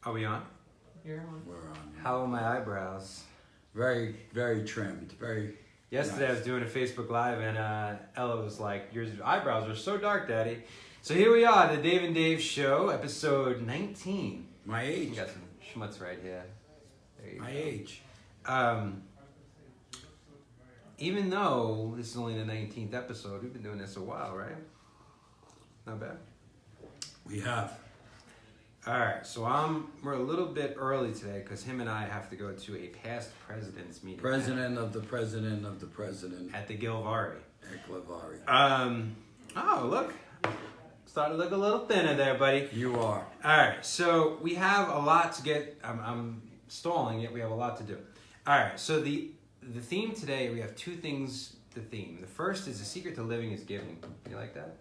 Are we on? You're on. We're on. How are my eyebrows? Very, very trimmed. Very. Yesterday nice. I was doing a Facebook Live and Ella was like, "Your eyebrows are so dark, Daddy." So here we are, the Dave and Dave Show, episode 19. My You age. got some schmutz right here. There you My go. age. Even though this is only the 19th episode, we've been doing this a while, right? Not bad. We have. All right, so we're a little bit early today because him and I have to go to a past president's meeting. President of the president of the president. At the Gilvari. At Gilvari. Oh, look. Starting to look a little thinner there, buddy. You are. All right, so we have a lot to get. I'm stalling it. We have a lot to do. All right, so the theme today, we have two things to theme. The first is the secret to living is giving. You like that?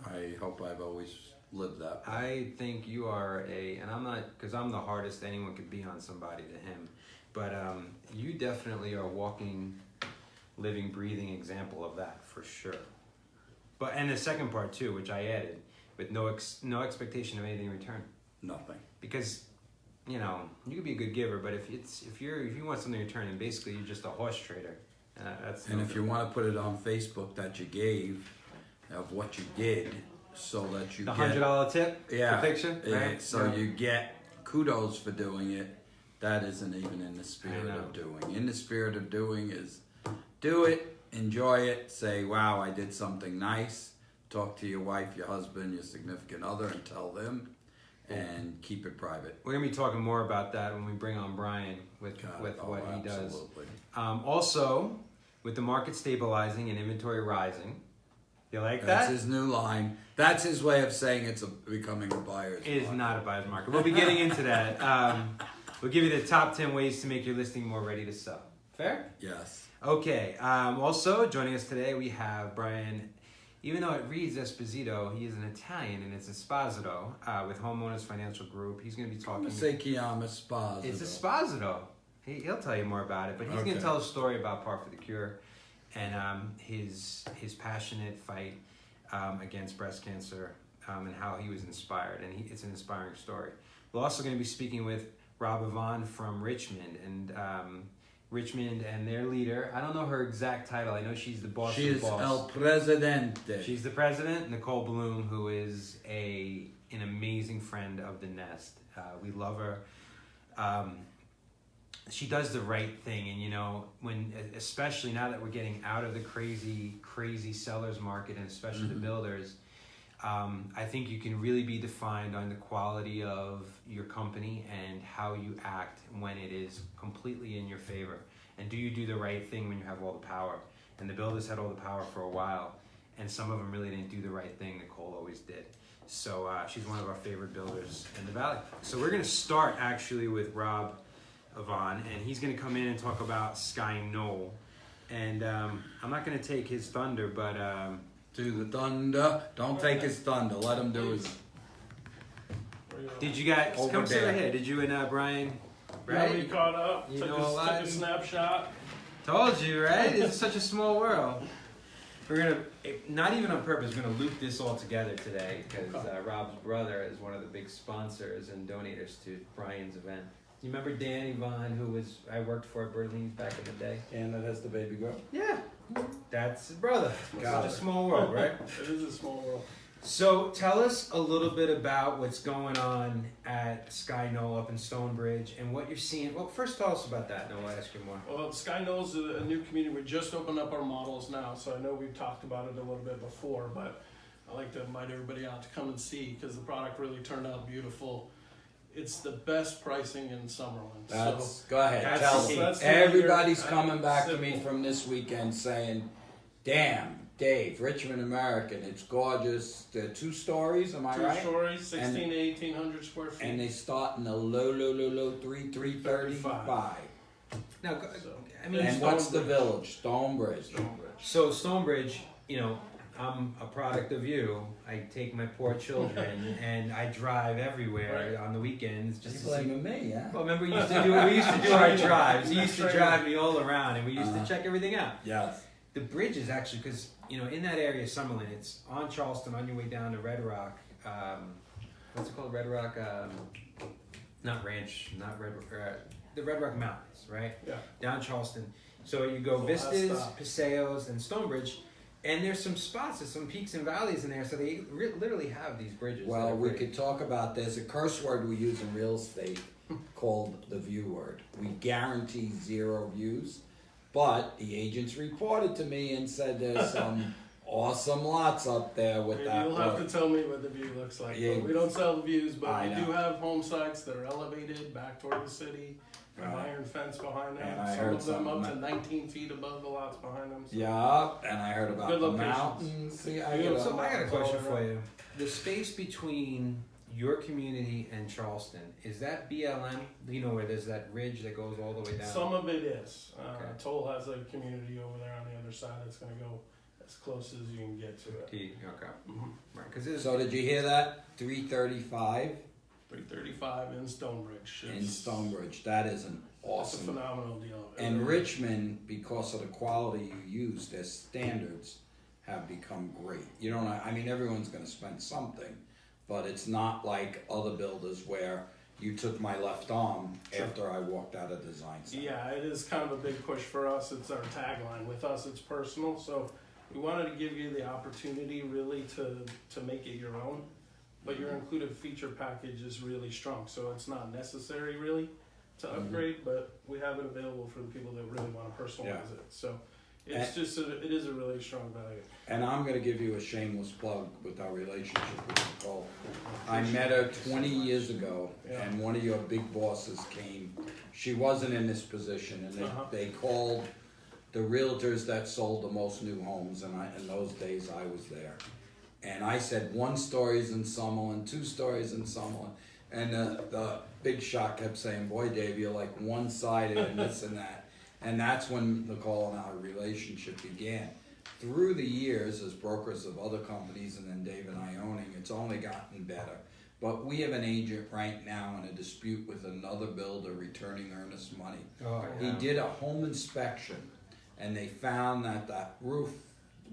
I hope I've always lived that way. I think you are and I'm not, because I'm the hardest anyone could be on somebody to him, but you definitely are a walking, living, breathing example of that for sure. And the second part too, which I added, with no expectation of anything in return. Nothing. Because, you know, you could be a good giver, but if you want something in return, then basically you're just a horse trader. And if you want to put it on Facebook that you gave, of what you did, so that you the get $100 tip yeah, for fiction, right? Yeah, so you get kudos for doing it. That isn't even in the spirit of doing. In the spirit of doing is do it, enjoy it, say, wow, I did something nice. Talk to your wife, your husband, your significant other, and tell them, and keep it private. We're gonna be talking more about that when we bring on Brian with what he does. Also, with the market stabilizing and inventory rising. You like that? That's his new line. That's his way of saying it's becoming a buyer's market. It is not a buyer's market. We'll be getting into that. We'll give you the top 10 ways to make your listing more ready to sell. Fair? Yes. Okay. Also, joining us today, we have Brian. Even though it reads Esposito, he is an Italian, and it's Esposito with Homeowners Financial Group. He's going to be talking. Say Chiama Esposito. It's Esposito. He'll tell you more about it, but he's going to tell a story about Par for the Cure and his passionate fight against breast cancer and how he was inspired. And it's an inspiring story. We're also going to be speaking with Rob Evon from Richmond and their leader. I don't know her exact title. I know she's the boss. She of is the boss. El Presidente. She's the president, Nicole Bloom, who is an amazing friend of the Nest. We love her. She does the right thing, and you know, especially now that we're getting out of the crazy sellers market, and especially the builders, I think you can really be defined on the quality of your company and how you act when it is completely in your favor. And do you do the right thing when you have all the power? And the builders had all the power for a while, and some of them really didn't do the right thing. Nicole always did. So she's one of our favorite builders in the Valley. So we're going to start actually with Rob Evon, and he's going to come in and talk about Sky Knoll. And I'm not going to take his thunder, but Do the thunder. Don't take his thunder. Let him do his. did you guys Over come sit there. right here? Did you and Brian? Yeah, Right? we caught up. You Took know a lot. a snapshot. Told you, right? It's such a small world. We're gonna, not even on purpose, we're gonna loop this all together today because Rob's brother is one of the big sponsors and donators to Brian's event. You remember Dan Evon, who I worked for at Berlin's back in the day? And that has the baby girl. Yeah, that's his brother. Got Such it. a small world, right? It is a small world. So tell us a little bit about what's going on at Sky Knoll up in Stonebridge and what you're seeing. Well, first tell us about that, and then we'll ask you more. Well, Sky Knoll's a new community. We just opened up our models now, so I know we've talked about it a little bit before, but I like to invite everybody out to come and see because the product really turned out beautiful. It's the best pricing in Summerlin. Go ahead. That's Tell the me. key. That's the Everybody's leader. coming back to Simple. me from this weekend saying, damn, Dave, Richmond American, it's gorgeous. They're 2 stories, am I right? 2 stories, 16 to 1,800 square feet. And they start in the low 335. Now, So- I mean, And what's the village? Stonebridge. So Stonebridge, you know, I'm a product of you. I take my poor children and I drive everywhere on the weekends just to see. You're blaming me, yeah? Well, remember we used to do our drives. He used to drive me all around, and we used to check everything out. Yes. The bridge is actually because in that area, Summerlin, it's on Charleston on your way down to Red Rock. What's it called? Red Rock. not Ranch, not Red, the Red Rock Mountains, right? Yeah. Down Charleston. So you go The last Vistas, stop. Paseos, and Stonebridge, and there's some spots, there's some peaks and valleys in there. So they literally have these bridges. Well, that are we great. could talk about, there's a curse word we use in real estate called the view word. We guarantee 0 views, but the agents reported to me and said there's some awesome lots up there with Maybe that you'll have word. to tell me what the view looks like. Yeah. But we don't sell the views, but I we know. do have home sites that are elevated back toward the city. An Right. iron fence behind them. And I Some heard of them up to something 19 feet above the lots behind them. So Yeah, and I heard about Good the locations. mountains. See, I Yeah, get So I got a It's all question around. for you. The space between your community and Charleston, is that BLM? You know where there's that ridge that goes all the way down? some of it is. Okay. Toll has a community over there on the other side that's going to go as close as you can get to it. Okay. Mm-hmm. Right, because So did you hear that? 335 335 in Stonebridge. in It's- Stonebridge. That is an It's a awesome. phenomenal deal. And Richmond, because of the quality you use, their standards have become great. You don't. I mean, everyone's going to spend something, but it's not like other builders where you took my left arm Sure. after I walked out of design center. Yeah, it is kind of a big push for us. It's our tagline. With us, it's personal. So we wanted to give you the opportunity really to make it your own. But your included feature package is really strong. So it's not necessary really to upgrade, but we have it available for the people that really want to personalize it. So it's it is a really strong value. And I'm going to give you a shameless plug with our relationship with Nicole. I met her 20 years ago, Yeah. and one of your big bosses came. She wasn't in this position, and they called the realtors that sold the most new homes, and in those days I was there. And I said 1 story's in Summerlin, 2 stories in Summerlin. And the big shot kept saying, boy, Dave, you're like one-sided and this and that. And that's when Nicole and our relationship began. Through the years, as brokers of other companies and then Dave and I owning, it's only gotten better. But we have an agent right now in a dispute with another builder returning earnest money. Oh, He did a home inspection, and they found that the roof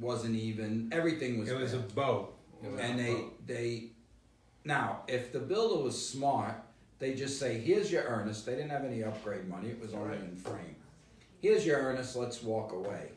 wasn't even, everything was It was a bad. boat. And they now, if the builder was smart, they just say, here's your earnest. They didn't have any upgrade money. It was only in frame. Here's your earnest. Let's walk away.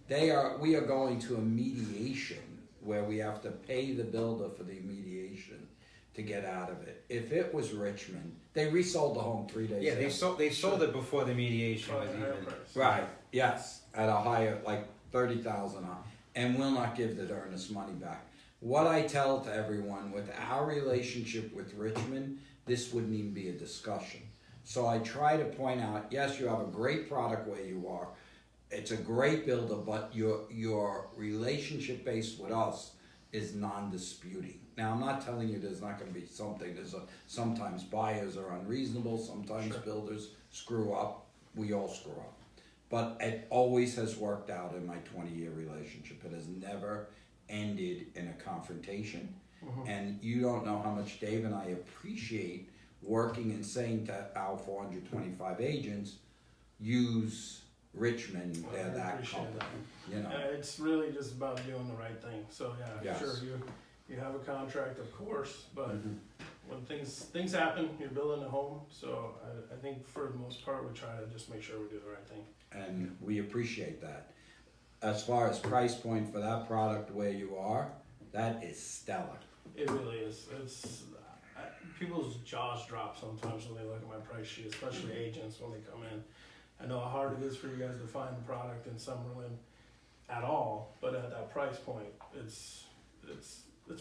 We are going to a mediation where we have to pay the builder for the mediation to get out of it. If it was Richmond, they resold the home 3 days Yeah, they after. sold it before the mediation was Probably higher even. price. Right, yes, at a higher, like 30,000 on, and will not give the earnest money back. What I tell to everyone, with our relationship with Richmond, this wouldn't even be a discussion. So I try to point out, yes, you have a great product where you are. It's a great builder, but your relationship base with us is non-disputing. Now, I'm not telling you there's not going to be something. Sometimes buyers are unreasonable. Sometimes builders screw up. We all screw up. But it always has worked out in my 20-year relationship. It has never ended in a confrontation. And you don't know how much Dave and I appreciate working and saying to our 425 agents, use Richmond, they're I that appreciate company. that. You know. It's really just about doing the right thing. So yeah, Yes. sure, you have a contract, of course, but Mhm. when things happen, you're building a home. So I think for the most part, we try to just make sure we do the right thing. And we appreciate that. As far as price point for that product where you are, that is stellar. It really is. People's jaws drop sometimes when they look at my price sheet, especially agents when they come in. I know how hard it is for you guys to find the product in Summerlin at all, but at that price point, it's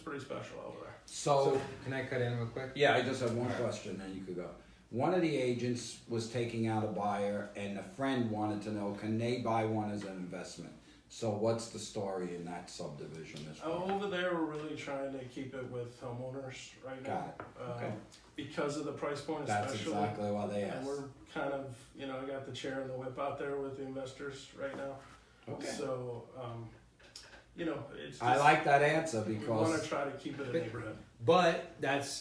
pretty special over there. So, Can I cut in real quick? yeah, I just have one question, then you could go. One of the agents was taking out a buyer, and a friend wanted to know, can they buy one as an investment? So what's the story in that subdivision? Over there, we're really trying to keep it with homeowners right now. Got it. Okay. Because of the price point, That's especially. exactly why they And asked. we're kind of, I got the chair and the whip out there with the investors right now. Okay. So, it's just, I like that answer we want because to try to keep it a neighborhood. But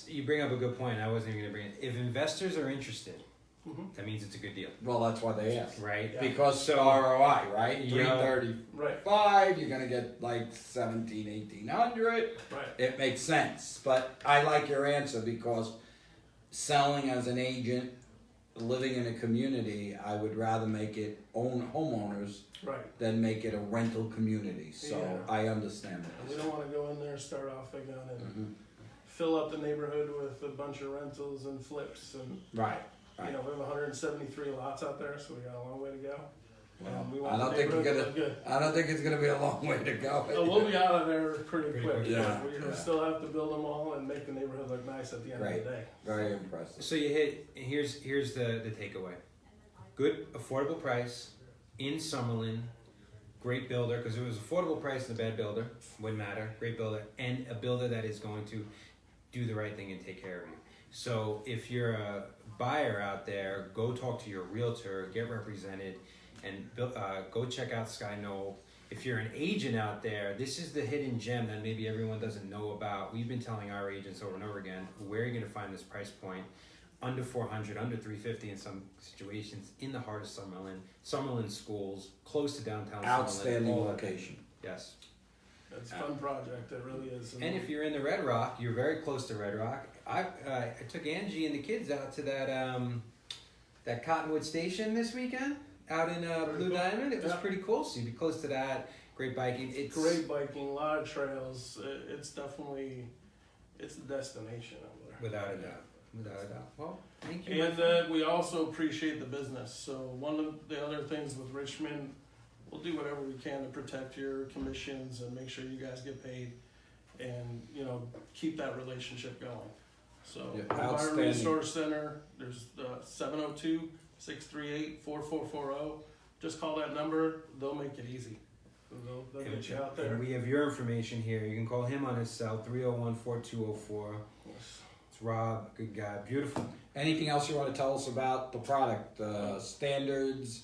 you bring up a good point. I wasn't even going to bring it. If investors are interested, Mhm. that means it's a good deal, well, that's why they asked. right? Yeah. Because So- ROI, right? Yeah. 335, you're gonna get like 1800. Right. It makes sense. But I like your answer because selling as an agent, living in a community, I would rather make it own homeowners Right. than make it a rental community. So Yeah. I understand And that. we don't want to go in there and start off again and fill up the neighborhood with a bunch of rentals and flips. And, Right. you know, we have 173 lots out there, so we got a long way to go. Well, We want I don't the think you're neighborhood to gonna. look good. I don't think it's gonna be a long way to go. Oh, we'll be out of there pretty quick. quick. Yeah. We Yeah. still have to build them all and make the neighborhood look nice at the end of the day. Very impressive. So you hit, here's the takeaway. Good affordable price in Summerlin, great builder, because it was affordable price and a bad builder, wouldn't matter, great builder, and a builder that is going to do the right thing and take care of you. So if you're a buyer out there, go talk to your realtor, get represented, and go check out Sky Knoll. If you're an agent out there, this is the hidden gem that maybe everyone doesn't know about. We've been telling our agents over and over again, where are you going to find this price point? Under 400, under 350 in some situations, in the heart of Summerlin schools, close to downtown Outstanding Summerlin. all that. location. Yes. It's a fun project, it really is. And if you're in the Red Rock, you're very close to Red Rock. I took Angie and the kids out to that Cottonwood Station this weekend, out in Blue cool. Diamond. It was Yeah. pretty cool. So you'd be close to that. Great biking. It's Great biking, a lot of trails. It's definitely, it's the destination over there. without a doubt. Without a doubt. Well, thank you. And we also appreciate the business. So one of the other things with Richmond, we'll do whatever we can to protect your commissions and make sure you guys get paid, and you know, keep that relationship going. So Yeah, Buyer outstanding. Resource Center, there's 702-638-4440. Just call that number. They'll make it easy. They'll get you out there. And we have your information here. You can call him on his cell, 301-4204. It's Rob, good guy, beautiful. Anything else you want to tell us about the product, standards?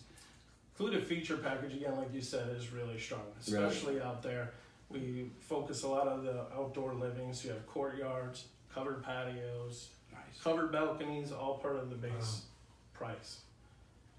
Included feature package, again, like you said, is really strong, especially out there. We focus a lot on the outdoor living, so you have courtyards, covered patios, Nice. covered balconies, all part of the base price.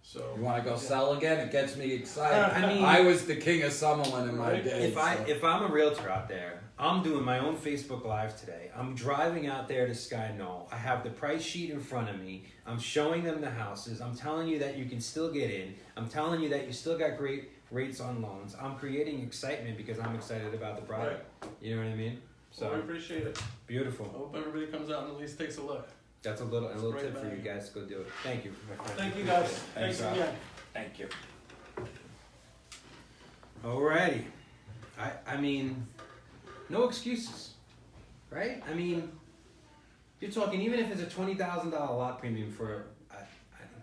So You want to go sell again? It gets me excited. I mean- I was the king of Summerlin in my Right. day. If I'm a realtor out there, I'm doing my own Facebook Live today. I'm driving out there to Sky Knoll. I have the price sheet in front of me. I'm showing them the houses. I'm telling you that you can still get in. I'm telling you that you still got great rates on loans. I'm creating excitement because I'm excited about the product. You know what I mean? So we appreciate it. Beautiful. I hope everybody comes out and at least takes a look. That's a little great tip for you value. guys to go do it. Thank you, my friend. Thank you guys. Thanks, Thanks Rob. again. Thank you. Alrighty. I mean, no excuses, right? I mean, you're talking, even if it's a $20,000 lot premium for, I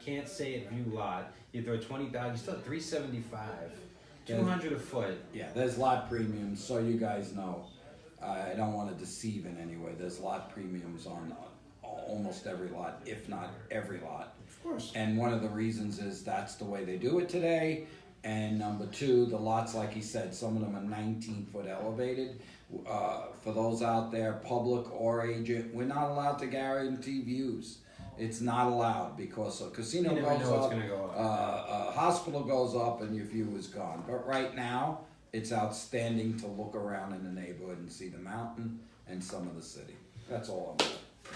can't say it view lot, you throw 20,000, you still have 375, 200 a foot. Yeah, there's lot premiums, so you guys know. I don't want to deceive in any way. There's lot premiums on almost every lot, if not every lot. Of course. And one of the reasons is that's the way they do it today. And number two, the lots, like he said, some of them are 19-foot elevated. For those out there, public or agent, we're not allowed to guarantee views. It's not allowed because a casino You never goes know what's up, gonna go up. a hospital goes up, and your view is gone. But right now, it's outstanding to look around in the neighborhood and see the mountain and some of the city. That's all I'm doing.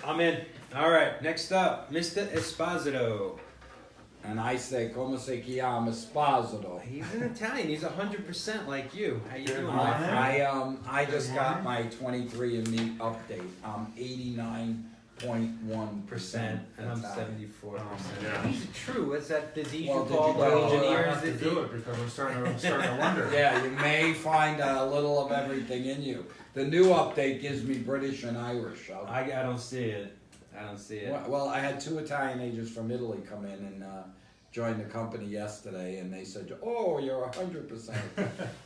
I'm in. All right, next up, Mr. Esposito. And I say, como se chiama Esposito? He's an Italian. He's 100% like you. How you doing, my friend? I just got my 23andMe update. I'm 89.1%. And I'm Italian. 74%. He's true. What's that disease Well, you did call you the know- engineers? have to do it because I'm starting to wonder. Yeah, you may find a little of everything in you. The new update gives me British and Irish. I don't see it. I don't see it. Well, I had 2 Italian agents from Italy come in and join the company yesterday, and they said, "Oh, you're 100%."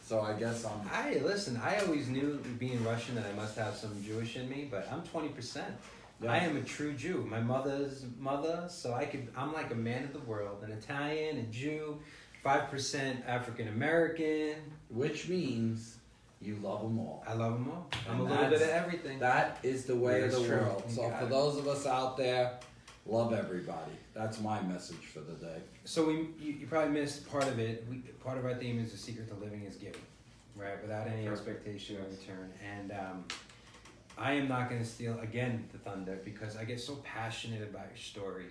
So I guess I'm. Listen. I always knew, being Russian, that I must have some Jewish in me, but I'm 20%. Yeah. I am a true Jew. My mother's mother, so I'm like a man of the world, an Italian, a Jew, 5% African American. Which means you love them all. I love them all. I'm And a little bit of that's- everything. That is the way of That's the true. world. You So got for it. those of us out there, love everybody. That's my message for the day. So you probably missed part of it. Part of our theme is the secret to living is giving, right? Without any expectation or return. And I am not going to steal again the thunder because I get so passionate about your story,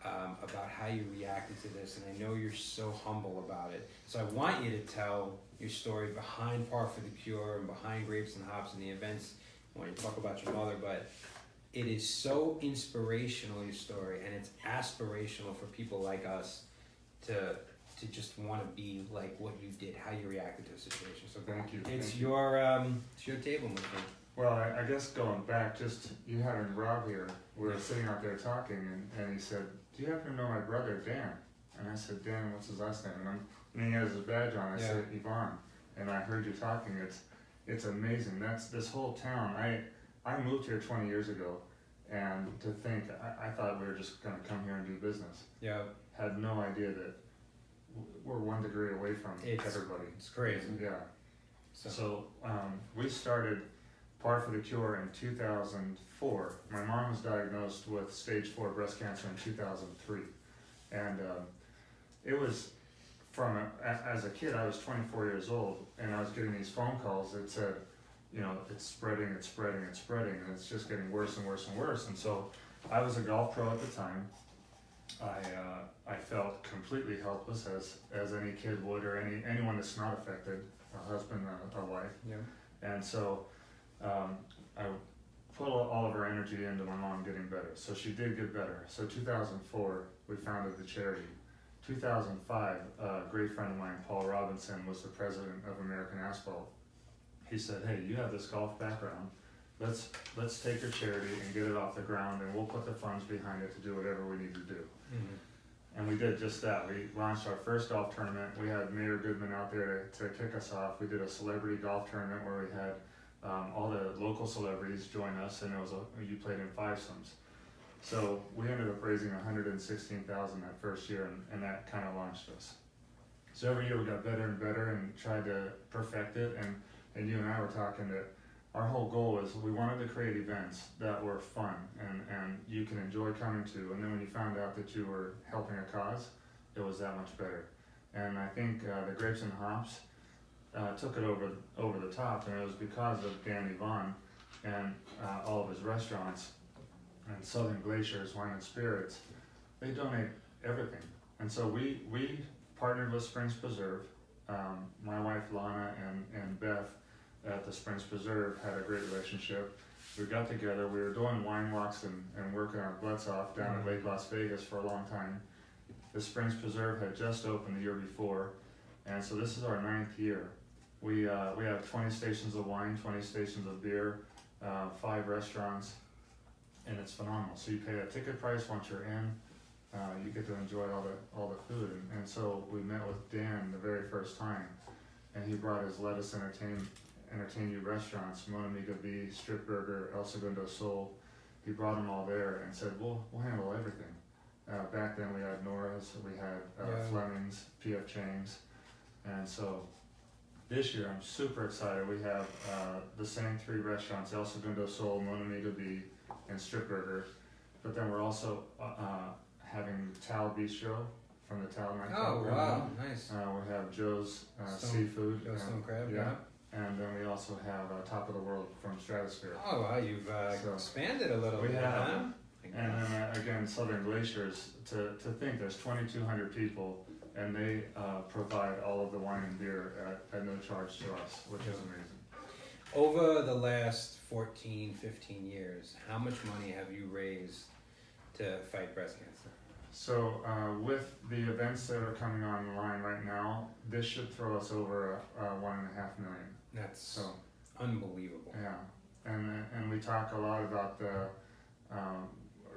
about how you reacted to this, and I know you're so humble about it. So I want you to tell your story behind Par for the Cure and behind Grapes and Hops and the events. I want you to talk about your mother, but it is so inspirational, your story, and it's aspirational for people like us to just want to be like what you did, how you reacted to a situation. So Thank you. it's Thank you. your table, my friend. Well, I guess going back, just you having Rob here, we were sitting out there talking, and he said, "Do you happen to know my brother Dan?" And I said, "Dan, what's his last name?" And he has his badge on. I said, "Evon." And I heard you talking. It's amazing. That's this whole town. I moved here 20 years ago, and to think, I thought we were just going to come here and do business. Yeah, Had no idea that we're 1 degree away from everybody. it's crazy. Yeah. So we started Par for the Cure in 2004. My mom was diagnosed with stage 4 breast cancer in 2003. And it was as a kid, I was 24 years old, and I was getting these phone calls that said, it's spreading, and it's just getting worse and worse and worse. And so I was a golf pro at the time. I felt completely helpless, as any kid would, or anyone that's not affected, a husband, a wife. Yeah. And so I put all of our energy into my mom getting better. So she did get better. So 2004, we founded the charity. 2005, a great friend of mine, Paul Robinson, was the president of American Asphalt. He said, "Hey, you have this golf background. Let's take your charity and get it off the ground, and we'll put the funds behind it to do whatever we need to do." Mm-hmm. And we did just that. We launched our first golf tournament. We had Mayor Goodman out there to kick us off. We did a celebrity golf tournament where we had all the local celebrities join us, and you played in fivesomes. So we ended up raising $116,000 that first year, and that kind of launched us. So every year we got better and better and tried to perfect it. And you and I were talking that our whole goal was we wanted to create events that were fun and you can enjoy coming to. And then when you found out that you were helping a cause, it was that much better. And I think the Grapes and Hops took it over the top, and it was because of Dan Evon and all of his restaurants and Southern Glaciers Wine and Spirits. They donate everything. And so we partnered with Springs Preserve. My wife Lana and Beth at the Springs Preserve had a great relationship. We got together, we were doing wine walks and working our butts off down at Lake Las Vegas for a long time. The Springs Preserve had just opened the year before, and so this is our 9th year. We have 20 stations of wine, 20 stations of beer, 5 restaurants, and it's phenomenal. So you pay a ticket price once you're in. You get to enjoy all the food. And so we met with Dan the very first time, and he brought his Lettuce Entertain You restaurants, Monamiga Bee, Strip Burger, El Segundo Soul. He brought them all there and said, we'll handle everything. Back then we had Nora's, we had Fleming's, P.F. Chang's. And so this year I'm super excited. We have the same 3 restaurants, El Segundo Soul, Monamiga Bee, and Strip Burger. But then we're also having Tal Bistro from the Tal nightclub. Oh, wow, nice. We have Joe's Seafood. Joe's Stone Crab, yeah. And then we also have Top of the World from Stratosphere. Oh, wow, you've expanded a little bit, have, huh? And then again, Southern Glaciers, to think there's 2,200 people, and they provide all of the wine and beer at no charge to us, which is amazing. Over the last 14, 15 years, how much money have you raised to fight breast cancer? So with the events that are coming online right now, this should throw us over $1.5 million. That's unbelievable. Yeah, and we talk a lot about the.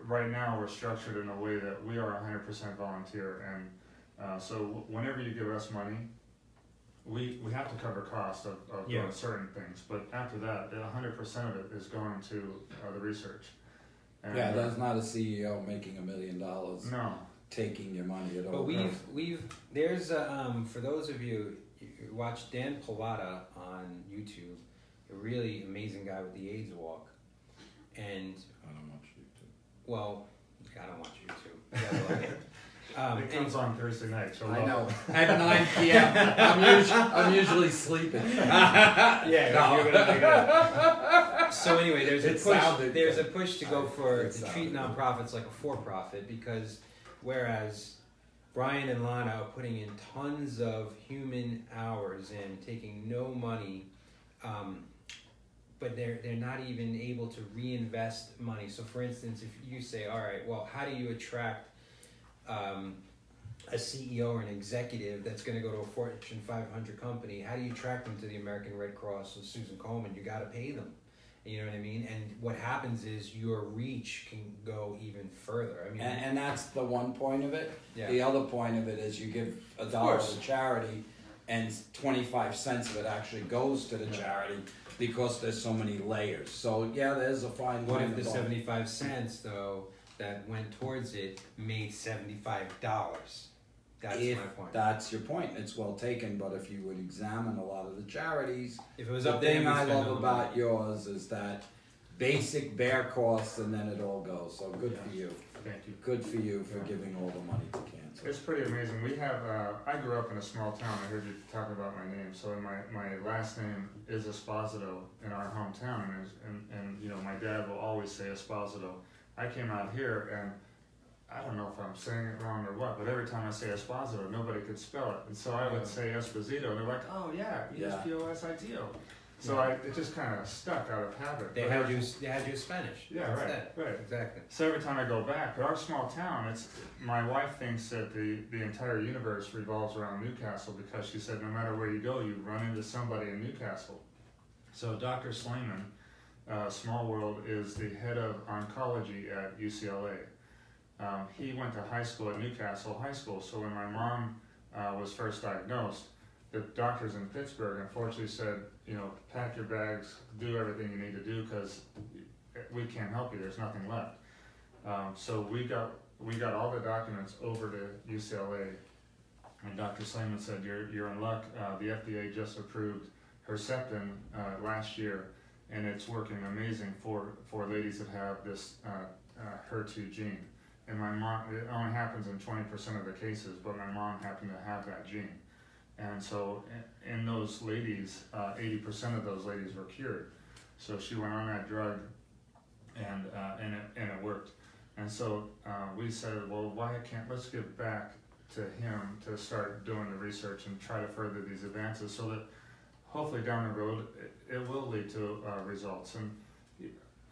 Right now, we're structured in a way that we are 100% volunteer, and so whenever you give us money, we have to cover cost of doing certain things. But after that, 100% of it is going to the research. And, there's not a CEO making $1 million. No. Taking your money at all. But there's for those of you watch Dan Pilata on YouTube, a really amazing guy with the AIDS walk, and I don't watch YouTube. well, I don't watch YouTube. It comes on Thursday night. So I know. At 9 p.m. I'm usually sleeping. Yeah, you're gonna make it. So anyway, there's It sounded a good. push to go for It to sounded treat good. nonprofits like a for-profit, because whereas Brian and Lana are putting in tons of human hours and taking no money, but they're not even able to reinvest money. So for instance, if you say, all right, well, how do you attract a CEO or an executive that's going to go to a Fortune 500 company? How do you attract them to the American Red Cross or Susan Komen? You got to pay them. You know what I mean? And what happens is your reach can go even further. I mean, And that's the one point of it. Yeah. The other point of it is you give $1 course. to charity, and 25 cents of it actually goes to the charity because there's so many layers. So yeah, there's a fine what line. if the about- 75 cents though that went towards it made $75? That's If my point. that's your point, it's well taken. But if you would examine a lot of the charities, If it was the up there, thing we'd I spend all love the about money. yours is that basic bare costs, and then it all goes. So good for you. Thank you. Good for you for giving all the money to cancer. It's pretty amazing. We have, I grew up in a small town. I heard you talking about my name. So my last name is Esposito in our hometown. And you know, my dad will always say Esposito. I came out here and I don't know if I'm saying it wrong or what, but every time I say Esposito, nobody could spell it. And so I would say Esposito, and they're like, oh yeah, E-S-P-O-S-I-T-O. So it just kind of stuck out of habit. They But had you Spanish. Yeah, That's right, it. right. Exactly. So every time I go back, but our small town, my wife thinks that the entire universe revolves around Newcastle, because she said no matter where you go, you run into somebody in Newcastle. So Dr. Slayman, Small World, is the head of oncology at UCLA. He went to high school at Newcastle High School, so when my mom was first diagnosed, the doctors in Pittsburgh unfortunately said, you know, pack your bags, do everything you need to do, because we can't help you, there's nothing left. So we got all the documents over to UCLA, and Dr. Slayman said, you're in luck. The FDA just approved Herceptin last year, and it's working amazing for ladies that have this HER2 gene. And my mom, it only happens in 20% of the cases, but my mom happened to have that gene. And so in those ladies, 80% of those ladies were cured. So she went on that drug, and it worked. And so we said, well, let's give back to him to start doing the research and try to further these advances, so that hopefully down the road it will lead to results. And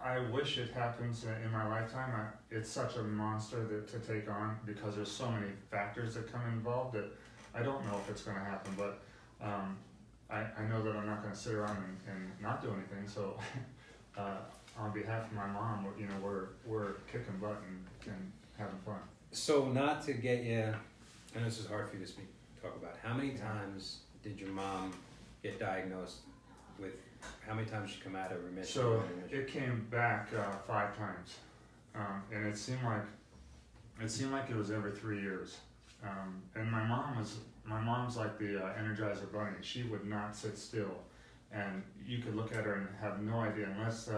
I wish it happens in my lifetime. It's such a monster to take on, because there's so many factors that come involved that I don't know if it's going to happen. But I know that I'm not going to sit around and not do anything. So on behalf of my mom, you know, we're kicking butt and having fun. So not to get you, I know this is hard for you to talk about. How many times did your mom get diagnosed with? How many times she come out of remission? So it came back 5 times, and it seemed like it was every 3 years. And my mom's like the Energizer Bunny. She would not sit still, and you could look at her and have no idea unless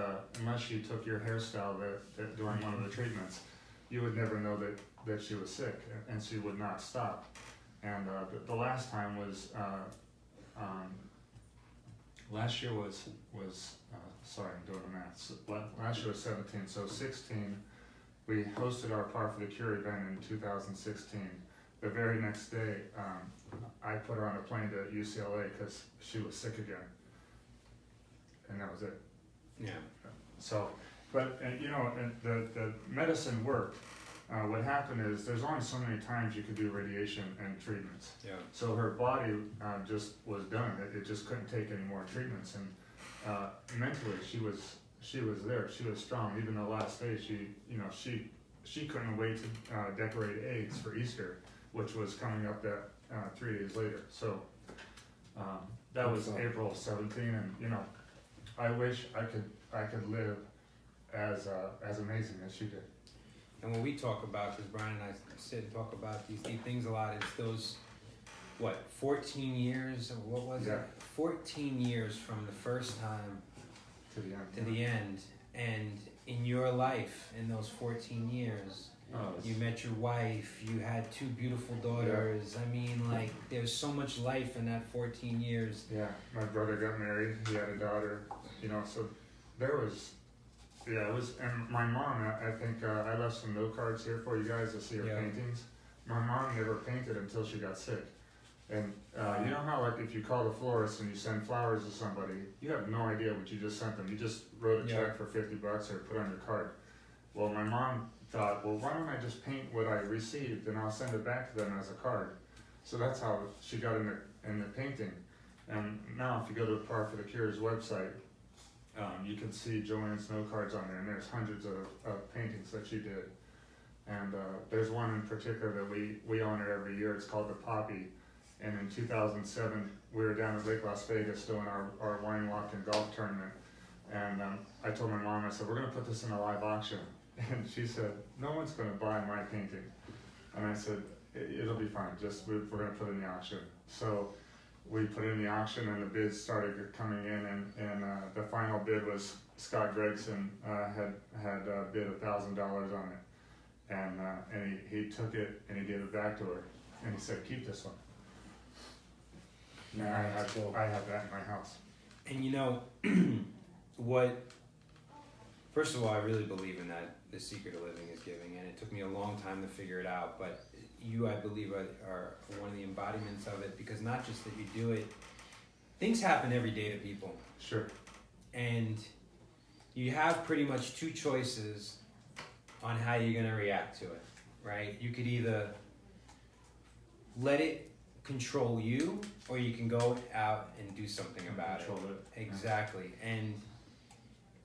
she took your hairstyle that during one of the treatments, you would never know that she was sick, and she would not stop. And the last time was. Last year was sorry, I'm doing the math. So last year was 17, so 16, we hosted our Par for the Cure event in 2016. The very next day, I put her on a plane to UCLA because she was sick again, and that was it. Yeah. So, but you know, the medicine worked. What happened is there's only so many times you could do radiation and treatments. Yeah. So her body just was done. It just couldn't take any more treatments. And mentally, she was there. She was strong. Even the last day, she couldn't wait to decorate eggs for Easter, which was coming up that 3 days later. So that was April 17, and you know, I wish I could live as amazing as she did. And when we talk about, because Brian and I sit and talk about these deep things a lot, it's those, 14 years, or what was it? 14 years from the first time To the end. to the end. And in your life, in those 14 years, You met your wife. You had 2 beautiful daughters. I mean, like, there's so much life in that 14 years. Yeah, my brother got married. He had a daughter. You know, so there was, yeah, it was. And my mom, I think I left some note cards here for you guys to see her paintings. My mom never painted until she got sick. And you know how, like, if you call the florist and you send flowers to somebody, you have no idea what you just sent them. You just wrote a check for $50 or put on your card. Well, my mom thought, well, why don't I just paint what I received and I'll send it back to them as a card. So that's how she got in the painting. And now if you go to Par for the Cure's website, you can see Joanne's note cards on there, and there's hundreds of paintings that she did. And there's one in particular that we honor every year. It's called the Poppy. And in 2007, we were down at Lake Las Vegas doing our wine walk and golf tournament. And I told my mom, I said, we're going to put this in a live auction. And she said, no one's going to buy my painting. And I said, it'll be fine, just we're going to put it in the auction. So we put it in the auction, and the bids started coming in, and the final bid was Scott Gregson had bid $1,000 on it. And he took it and he gave it back to her. And he said, keep this one. And I have that in my house. And you know, first of all, I really believe in that. The secret of living is giving, and it took me a long time to figure it out, but you, I believe, are one of the embodiments of it, because not just that you do it, things happen every day to people. Sure. And you have pretty much 2 choices on how you're going to react to it, right? You could either let it control you, or you can go out and do something about it. Exactly. And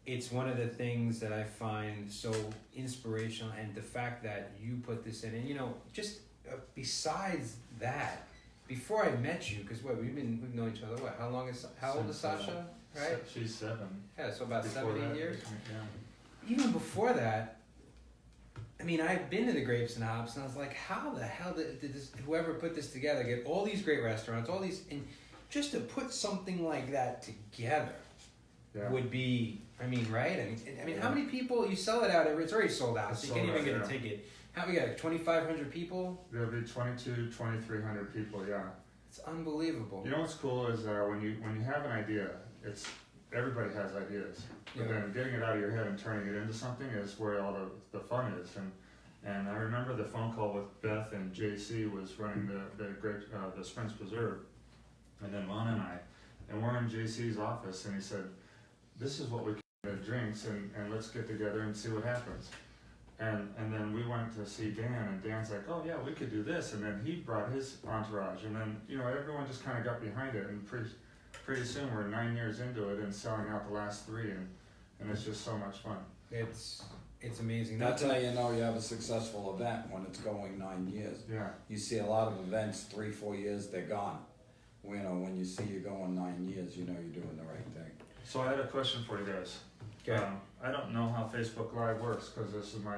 it's one of the things that I find so inspirational, and the fact that you put this in, and you know, just besides that, before I met you, because we've known each other, how old is Sasha? Right? She's 7. Yeah, so about Before 7-8 that, years. Yeah. Even before that, I mean, I've been to the Grapes and Hops, and I was like, how the hell did this, whoever put this together, get all these great restaurants, all these, and just to put something like that together would be, I mean, right? I mean, how many people, you sell it out, it's already sold out, so you can't even get a ticket. How we got, 2,500 people? There'll be 2,300 people, yeah. It's unbelievable. You know what's cool is when you have an idea, everybody has ideas. But then getting it out of your head and turning it into something is where all the fun is. And I remember the phone call with Beth and JC was running the Springs Preserve, and then Lana and we're in JC's office, and he said, this is what we can do, drinks, and let's get together and see what happens. And then we went to see Dan, and Dan's like, oh yeah, we could do this. And then he brought his entourage, and then, you know, everyone just kind of got behind it, and pretty soon we're 9 years into it and selling out the last 3, and it's just so much fun. It's amazing. That's how you know you have a successful event, when it's going 9 years. Yeah. You see a lot of events, 3-4 years, they're gone. You know, when you see you going 9 years, you know you're doing the right thing. So I had a question for you guys. Okay. I don't know how Facebook Live works, because this is my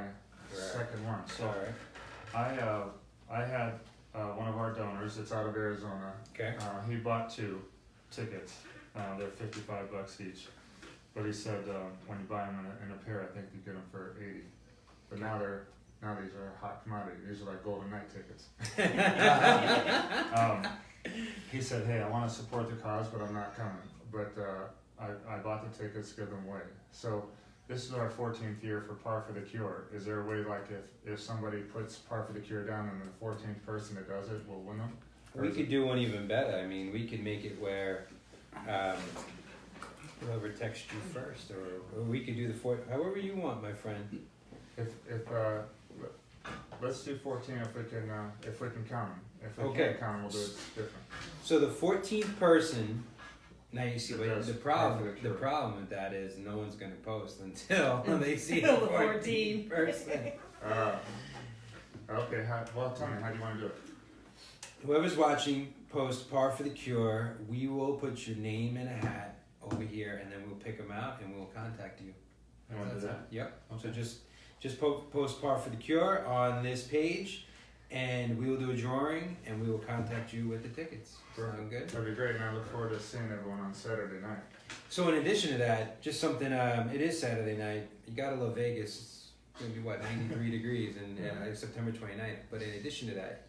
second one. So I had one of our donors. It's out of Arizona. Okay. He bought 2 tickets. They're $55 each. But he said when you buy them in a pair, I think you get them for $80. But now these are hot commodity. These are like Golden Knight tickets. He said, hey, I want to support the cause, but I'm not coming. But I bought the tickets to give them away. So this is our 14th year for Par for the Cure. Is there a way, like, if somebody puts Par for the Cure down and the 14th person that does it will win them? We could do one even better. I mean, we could make it where whoever texts you first, or we could do the however you want, my friend. If let's do 14 if we can count them. If we can't count them, we'll do it different. So the 14th person. Now you see what the problem with that is, no one's going to post until they see the 14th person. Okay. Well, tell me, how do you want to do it? Whoever's watching, post Par for the Cure. We will put your name in a hat over here, and then we'll pick them out, and we'll contact you. You want to do that? Yep. Okay. So just post Par for the Cure on this page, and we will do a drawing, and we will contact you with the tickets. Sound good? That'd be great, and I look forward to seeing everyone on Saturday night. So in addition to that, just something, it is Saturday night. You gotta love Vegas. going to be 93 degrees and September 29th. But in addition to that,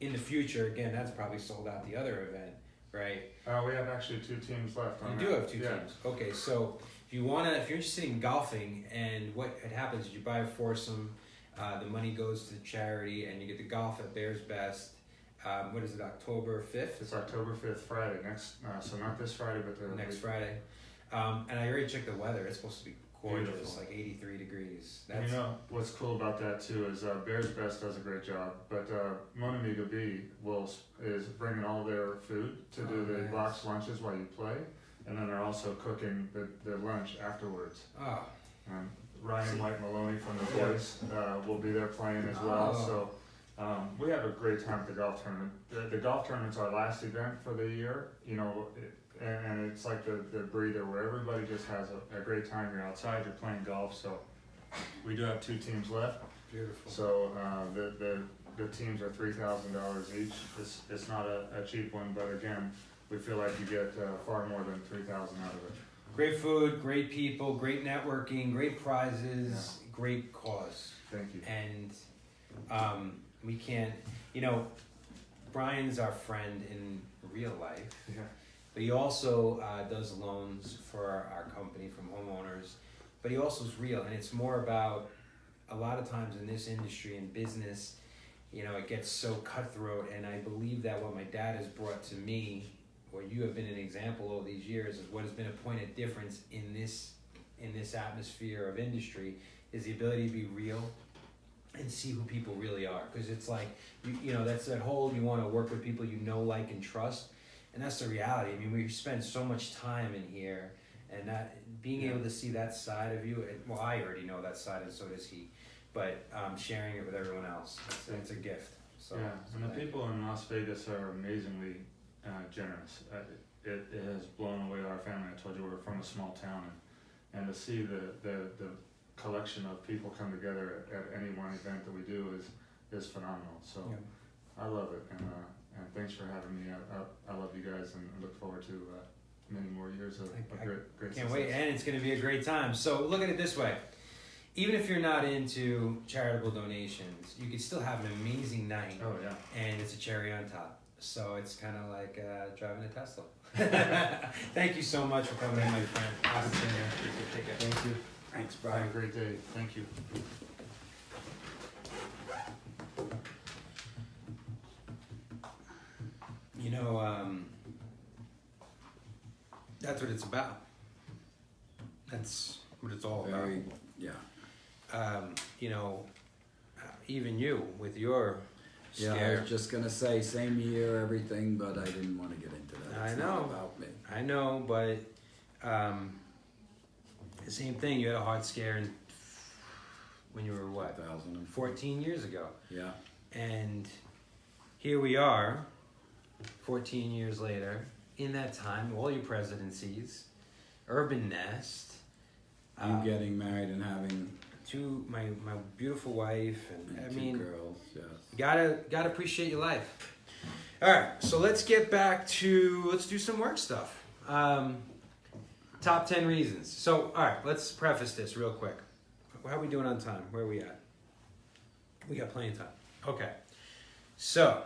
in the future, again, that's probably sold out the other event, right? We have actually 2 teams left. On You do that. have 2 teams. Okay, so if you're interested in golfing, and what happens is you buy a foursome, the money goes to charity, and you get to golf at Bears Best. What is it, October 5th? It's October 5th, Friday. So not this Friday, but the Next Friday. And I already checked the weather. It's supposed to be gorgeous, Beautiful. like 83 degrees. You know what's cool about that too is Bears Best does a great job, but Monamiga B is bringing all their food to do the nice. box lunches while you play, and then they're also cooking the lunch afterwards. Oh, Ryan White Maloney from the Boys will be there playing as well. Oh. So we have a great time at the golf tournament. The golf tournament's our last event for the year. You know. And it's like the breather where everybody just has a great time. You're outside, you're playing golf. So we do have 2 teams left. beautiful. So the teams are $3,000 each. It's not a cheap one, but again, we feel like you get far more than $3,000 out of it. Great food, great people, great networking, great prizes, great cause. Thank you. And we can't, Brian's our friend in real life. Yeah. But he also does loans for our company from Homeowners. But he also is real, and it's more about a lot of times in this industry and business, it gets so cutthroat. And I believe that what my dad has brought to me, or you have been an example over these years, is what has been a point of difference in this atmosphere of industry is the ability to be real and see who people really are. Because it's like that's that whole you want to work with people you know, like, and trust. And that's the reality. I mean, we spend so much time in here, and that being able to see that side of you. Well, I already know that side, and so does he. But sharing it with everyone else, it's a gift. So yeah, and the people in Las Vegas are amazingly generous. It has blown away our family. I told you we're from a small town, and to see the collection of people come together at any one event that we do is phenomenal. So I love it, and thanks for having me. I love you guys, and I look forward to many more years of great can't success. wait, and it's going to be a great time. So look at it this way. Even if you're not into charitable donations, you can still have an amazing night. Oh, yeah. And it's a cherry on top. So it's kind of like driving a Tesla. Thank you so much for coming in, my friend. Awesome seeing you. Take care. Thank you. Thanks, Have Brian. a great day. Thank you. That's what it's about. That's what it's all about. Even you with your Yeah, scare. I was just gonna say same year, everything, but I didn't want to get into that. I It's know. not about me. I know, but the same thing. You had a heart scare when you were what? 2004. 14 years ago. Yeah. And here we are, 14 years later. In that time, all your presidencies, Urban Nest, You getting married and having my beautiful wife, and I 2 mean, girls, yes. you gotta appreciate your life. All right, so let's do some work stuff. Top 10 reasons. So, all right, let's preface this real quick. How are we doing on time? Where are we at? We got plenty of time. Okay. So,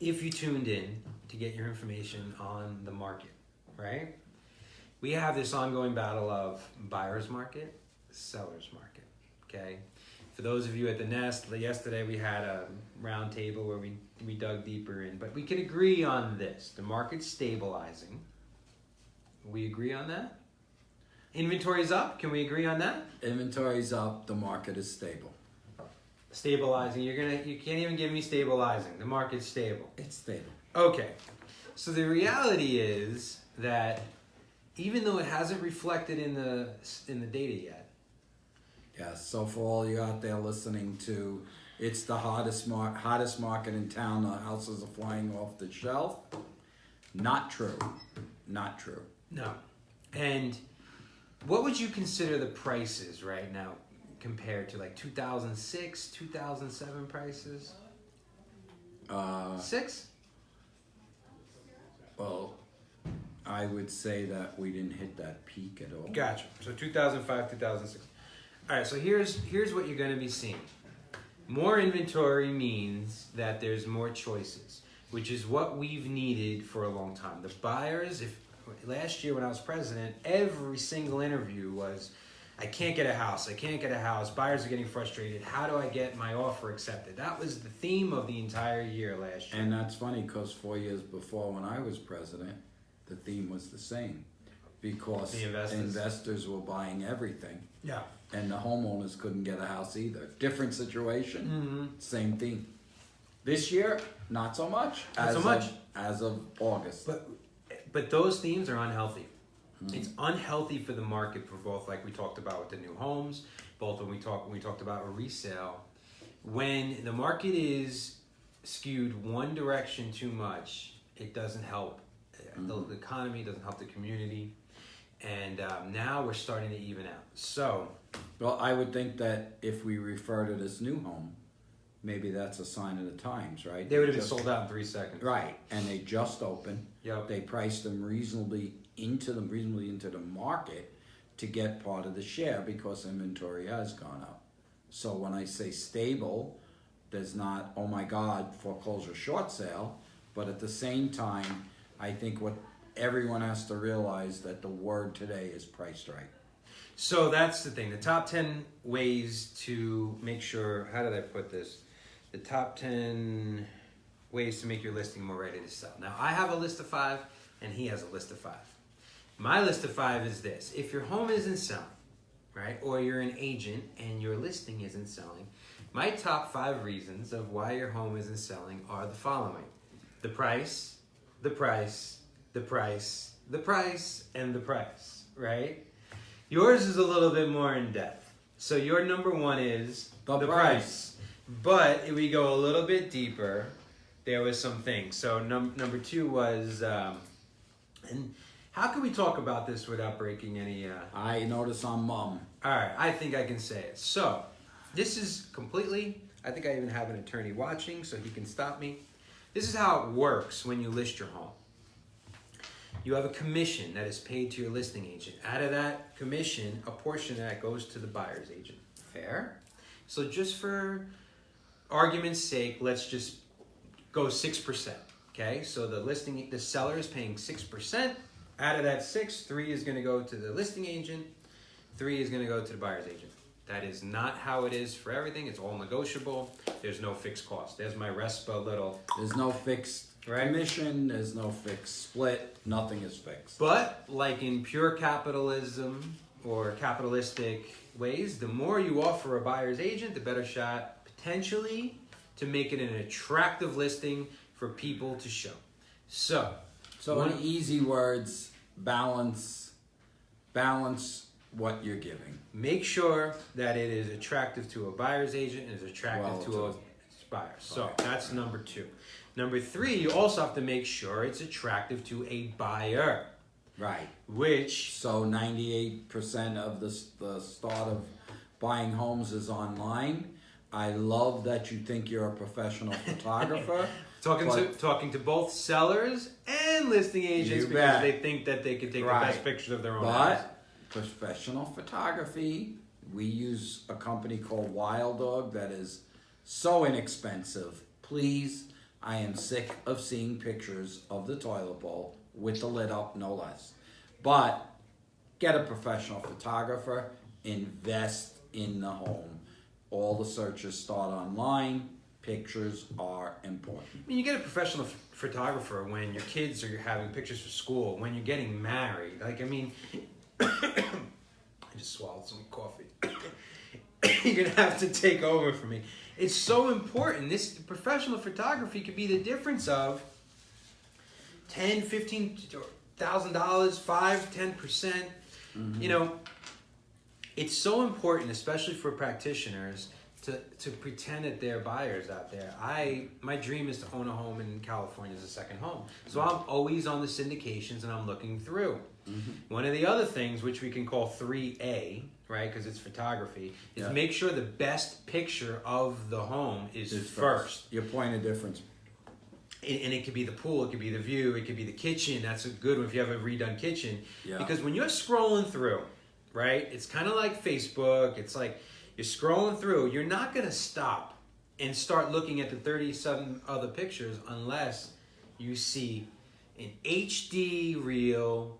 if you tuned in to get your information on the market, right? We have this ongoing battle of buyer's market, seller's market, okay? For those of you at the Nest, yesterday we had a round table where we dug deeper in, but we could agree on this. The market's stabilizing. We agree on that? Inventory's up. Can we agree on that? Inventory's up, the market is stable. Stabilizing. You can't even give me stabilizing. The market's stable. It's stable. Okay. So the reality is that even though it hasn't reflected in the data yet. Yes, so for all you out there listening to, it's the hottest market in town, the houses are flying off the shelf. Not true. Not true. No. And what would you consider the prices right now compared to like 2006, 2007 prices? 6? Well, I would say that we didn't hit that peak at all. Gotcha. So 2005, 2006. All right, so here's what you're going to be seeing. More inventory means that there's more choices, which is what we've needed for a long time. The buyers, last year when I was president, every single interview was, I can't get a house. Buyers are getting frustrated. How do I get my offer accepted? That was the theme of the entire year last year. And that's funny because 4 years before when I was president, the theme was the same. Because The investors were buying everything. Yeah. And the homeowners couldn't get a house either. Different situation, same theme. This year, not so much. As of August. But those themes are unhealthy. It's unhealthy for the market for both, like we talked about with the new homes, both when we talked about a resale. When the market is skewed one direction too much, it doesn't help the economy, doesn't help the community. And now we're starting to even out. So, well, I would think that if we refer to this new home, maybe that's a sign of the times, right? they would have been sold out in 3 seconds. Right, and they just opened. Yep. They priced them reasonably into the market to get part of the share because inventory has gone up. So when I say stable, there's not, oh my God, foreclosure short sale, but at the same time, I think what everyone has to realize that the word today is priced right. So that's the thing. The top 10 ways to make sure, how did I put this? The top 10 ways to make your listing more ready to sell. Now, I have a list of 5 and he has a list of 5. My list of 5 is this. If your home isn't selling, right, or you're an agent and your listing isn't selling, my top 5 reasons of why your home isn't selling are the following. The price, the price, the price, the price, and the price, right? Yours is a little bit more in depth. So your number 1 is The price. But if we go a little bit deeper, there was some things. So number 2 was, and how can we talk about this without breaking any... I notice I'm mum. All right, I think I can say it. So this is completely, I think I even have an attorney watching so he can stop me. This is how it works when you list your home. You have a commission that is paid to your listing agent. Out of that commission, a portion of that goes to the buyer's agent. Fair? So just for argument's sake, let's just go 6%. Okay? So the seller is paying 6%. Out of that 6, 3 is going to go to the listing agent. 3 is going to go to the buyer's agent. That is not how it is for everything. It's all negotiable. There's no fixed cost. There's my RESPA little... There's no fixed commission, there's no fixed split, nothing is fixed. But like in pure capitalism or capitalistic ways, the more you offer a buyer's agent, the better shot potentially to make it an attractive listing for people to show. So in easy words, balance what you're giving. Make sure that it is attractive to a buyer's agent and is attractive to a buyer. So that's number 2. Number 3, you also have to make sure it's attractive to a buyer. Right. Which... So 98% of the start of buying homes is online. I love that you think you're a professional photographer. Talking to both sellers and listing agents because they think that they can take the best pictures of their own house. But professional photography, we use a company called Wild Dog that is so inexpensive. Please, I am sick of seeing pictures of the toilet bowl with the lid up, no less. But get a professional photographer, invest in the home. All the searches start online. Pictures are important. I mean, you get a professional photographer when your kids are having pictures for school, when you're getting married. Like, I mean, I just swallowed some coffee. You're going to have to take over for me. It's so important. This professional photography could be the difference of $10,000, $15,000, $5,000, 10%. You know, it's so important, especially for practitioners, to pretend that they're buyers out there. My dream is to own a home in California as a second home. So I'm always on the syndications and I'm looking through. One of the other things, which we can call 3A, right, because it's photography, is make sure the best picture of the home is first. Your point of difference. And it could be the pool, it could be the view, it could be the kitchen. That's a good one if you have a redone kitchen. Yeah. Because when you're scrolling through right? It's kind of like Facebook. It's like you're scrolling through. You're not going to stop and start looking at the 37 other pictures unless you see an HD reel,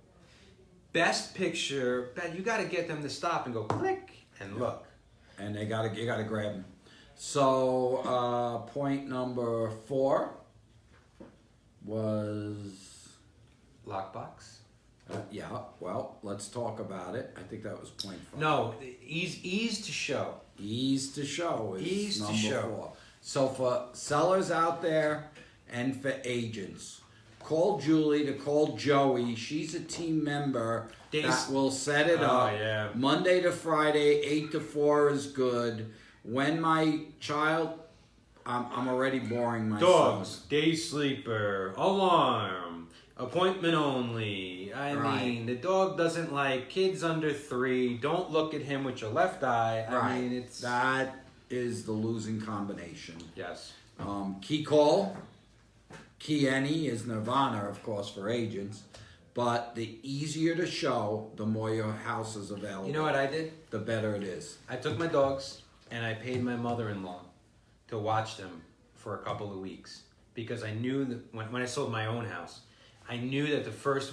best picture. But you got to get them to stop and go click and look. And you got to grab them. So point number 4 was Lockbox. yeah. Well, let's talk about it. I think that was point 5. No, ease to show. Ease to show is Ease to number show. 4. So for sellers out there and for agents, call Julie to call Joey. She's a team member that will set it up. Yeah. Monday to Friday, 8 to 4 is good. When my child, I'm already boring myself. Dogs, day sleeper, alarm, appointment only. I Right. mean, the dog doesn't like kids under 3. Don't look at him with your left eye. I mean, it's That is the losing combination. yes. Key call, key any is nirvana, of course, for agents. But the easier to show, the more your house is available. You know what I did? The better it is. I took my dogs and I paid my mother-in-law to watch them for a couple of weeks because I knew that when I sold my own house, I knew that the first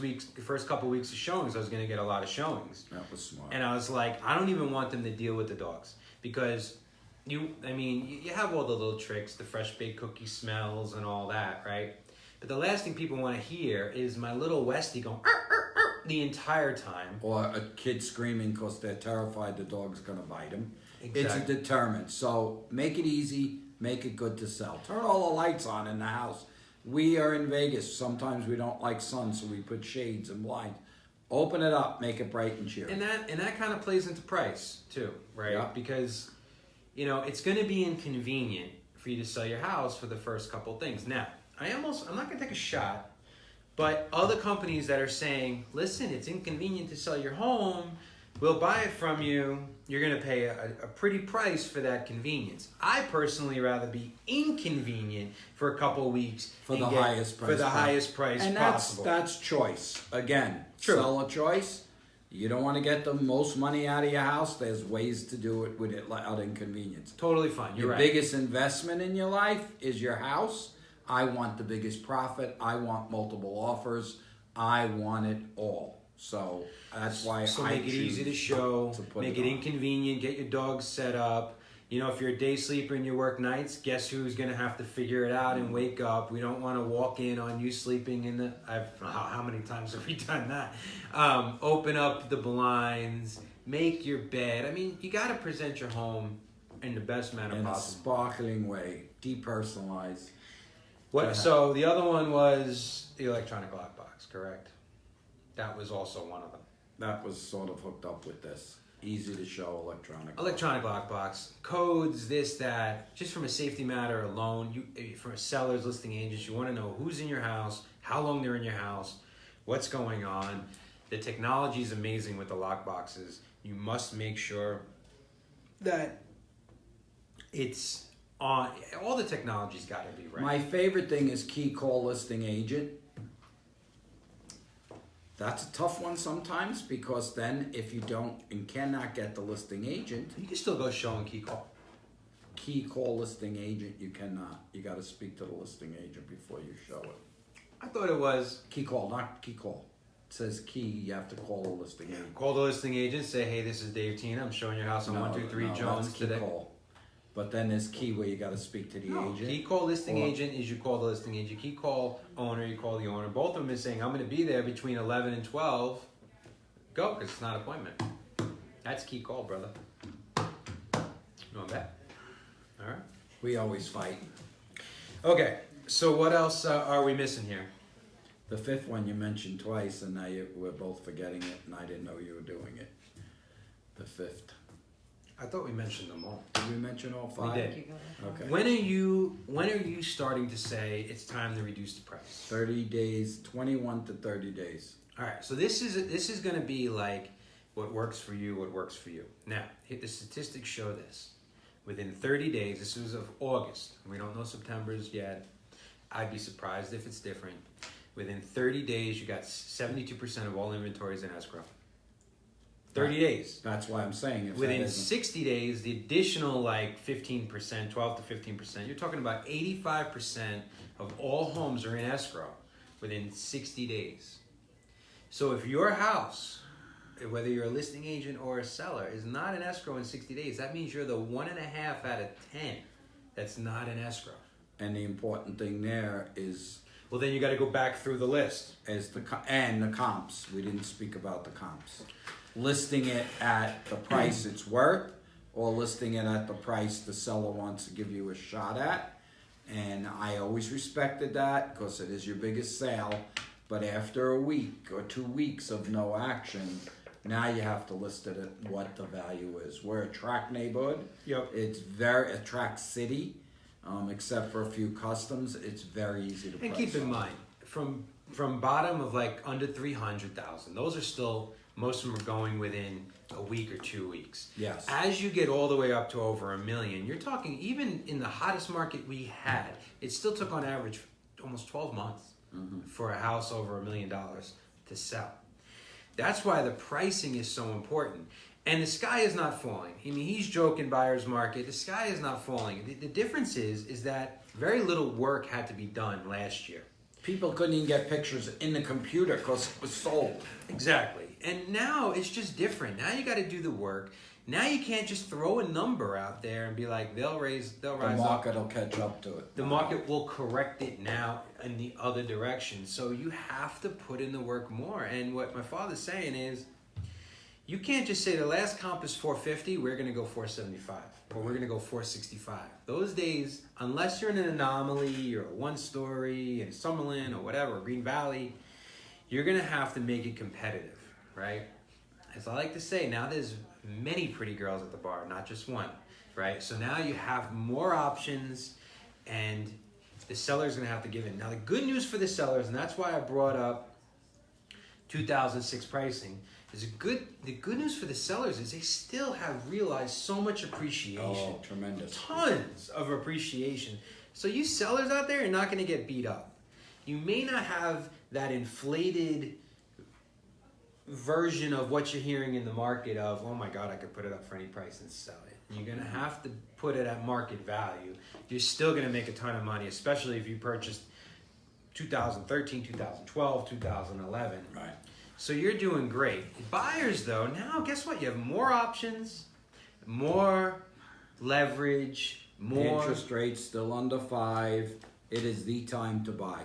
couple of weeks of showings, I was going to get a lot of showings. That was smart. And I was like, I don't even want them to deal with the dogs because you have all the little tricks, the fresh baked cookie smells and all that, right? But the last thing people want to hear is my little Westie going the entire time. Or a kid screaming because they're terrified the dog's going to bite them. It's a Exactly. deterrent. So make it easy, make it good to sell. Turn all the lights on in the house. We are in Vegas. Sometimes we don't like sun, so we put shades and blinds. Open it up, make it bright and cheery. And that kind of plays into price too, right? Yeah. Because it's going to be inconvenient for you to sell your house for the first couple things. Now, I'm not going to take a shot, but other companies that are saying, listen, it's inconvenient to sell your home, we'll buy it from you, you're going to pay a pretty price for that convenience. I personally rather be inconvenient for a couple of weeks For and the get- highest price for the possible. highest price And possible. that's choice. Again, True. sell a choice. You don't want to get the most money out of your house. There's ways to do it without inconvenience. Totally fine. You're Your right. biggest investment in your life is your house. I want the biggest profit. I want multiple offers. I want it all. So that's why So I make it easy to show, to put make it it on. inconvenient, get your dogs set up. If you're a day sleeper and you work nights, guess who's going to have to figure it out and wake up? We don't want to walk in on you sleeping in the... How many times have we done that? Open up the blinds, make your bed. I mean, you got to present your home in the best manner in a possible. sparkling way, depersonalized. So the other one was the electronic lockbox, correct? That was also one of them. That was sort of hooked up with this. Easy to show electronic. Electronic lockbox, codes, this, that, just from a safety matter alone, for sellers, listing agents, you want to know who's in your house, how long they're in your house, what's going on. The technology is amazing with the lockboxes. You must make sure that it's on, all the technology's got to be right. My favorite thing is key call listing agent. That's a tough one sometimes because then if you don't and cannot get the listing agent, You can still go show and key call. key call listing agent, you cannot. You got to speak to the listing agent before you show it. I thought it was Key call, not key call. It says key, you have to call the listing agent. call the listing agent, say, hey, this is Dave Tina, I'm showing your house on 123 Jones that's key today. call. But then there's key where you got to speak to the No, agent. key call listing Or- agent is you call the listing agent. Key call owner, you call the owner. Both of them is saying, I'm going to be there between 11 and 12. Go, because it's not an appointment. That's key call, brother. You want that? All right. We always fight. Okay, so what else are we missing here? The fifth one you mentioned twice, and now we're both forgetting it, and I didn't know you were doing it. The fifth. I thought we mentioned them all. Did we mention all five? We did. Okay. When are you starting to say it's time to reduce the price? 30 days, 21 to 30 days. All right, so this is going to be like what works for you, what works for you. Now, the statistics show this. Within 30 days, this was of August. We don't know September's yet. I'd be surprised if it's different. Within 30 days, you got 72% of all inventories in escrow. 30 days. That's why I'm saying if Within that isn't- 60 days, the additional like 15%, 12 to 15%, you're talking about 85% of all homes are in escrow within 60 days. So if your house, whether you're a listing agent or a seller, is not in escrow in 60 days, that means you're the 1.5 out of 10 that's not in escrow. and the important thing there is Well, then you got to go back through the list. the comps. We didn't speak about the comps. Listing it at the price it's worth, or listing it at the price the seller wants to give you a shot at. And I always respected that because it is your biggest sale. But after a week or 2 weeks of no action, now you have to list it at what the value is. We're a tract neighborhood. Yep. It's very a tract city, except for a few customs. It's very easy to And price keep in on. mind, from bottom of like under 300,000, those are still, most of them are going within a week or 2 weeks. Yes. As you get all the way up to over $1 million, you're talking, even in the hottest market we had, it still took on average almost 12 months for a house over $1 million to sell. That's why the pricing is so important. And the sky is not falling. I mean, he's joking buyer's market. The sky is not falling. The difference is that very little work had to be done last year. People couldn't even get pictures in the computer because it was sold. Exactly. And now it's just different. Now you got to do the work. Now you can't just throw a number out there and be like, they'll rise The up. market will catch up to it. The market will correct it now in the other direction. So you have to put in the work more. And what my father's saying is, you can't just say the last comp is 450, we're going to go 475, or we're going to go 465. Those days, unless you're in an anomaly or a one-story in Summerlin or whatever, Green Valley, you're going to have to make it competitive, right? As I like to say, now there's many pretty girls at the bar, not just one, right? So now you have more options, and the seller's going to have to give in. Now, the good news for the sellers, and that's why I brought up 2006 pricing, is the good news for the sellers is they still have realized so much appreciation. Oh, tremendous. Tons of appreciation. So you sellers out there are not going to get beat up. You may not have that inflated version of what you're hearing in the market of, oh my God, I could put it up for any price and sell it. You're going to have to put it at market value. You're still going to make a ton of money, especially if you purchased 2013, 2012, 2011. Right. So you're doing great. Buyers, though, now guess what? You have more options, more leverage, more. Interest rates still under 5. It is the time to buy.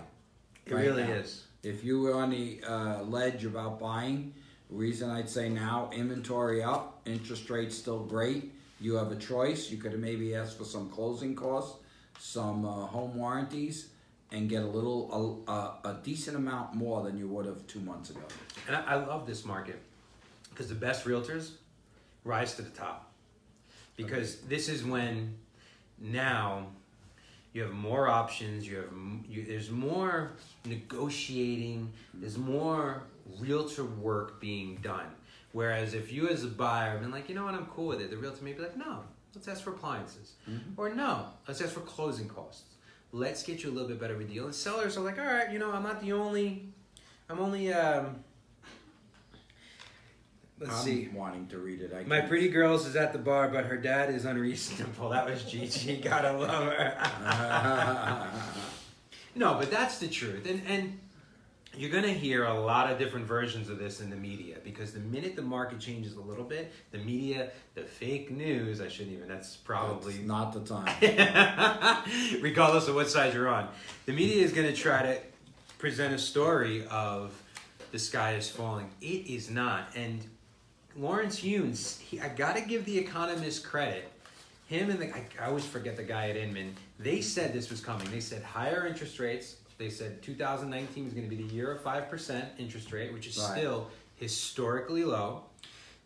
It right really now. is. If you were on the ledge about buying, the reason I'd say now, inventory up, interest rates still great. You have a choice. You could maybe ask for some closing costs, some home warranties, and get a decent amount more than you would have 2 months ago. And I love this market because the best realtors rise to the top. Because this is when now you have more options, there's more negotiating, there's more realtor work being done. Whereas if you as a buyer have been like, you know what, I'm cool with it, the realtor may be like, no, let's ask for appliances. Or no, let's ask for closing costs. Let's get you a little bit better of a deal. And sellers are like, all right, I'm not the only, let's see. I'm wanting to read it. My pretty girls is at the bar, but her dad is unreasonable. That was Gigi. Gotta love her. No, but that's the truth. And you're going to hear a lot of different versions of this in the media because the minute the market changes a little bit, the media, the fake news, that's probably... It's not the time. Regardless of what side you're on. The media is going to try to present a story of the sky is falling. It is not. And Lawrence Yunes, I got to give the Economist credit. Him and I always forget the guy at Inman. They said this was coming. They said higher interest rates. They said 2019 was going to be the year of 5% interest rate, which is still historically low.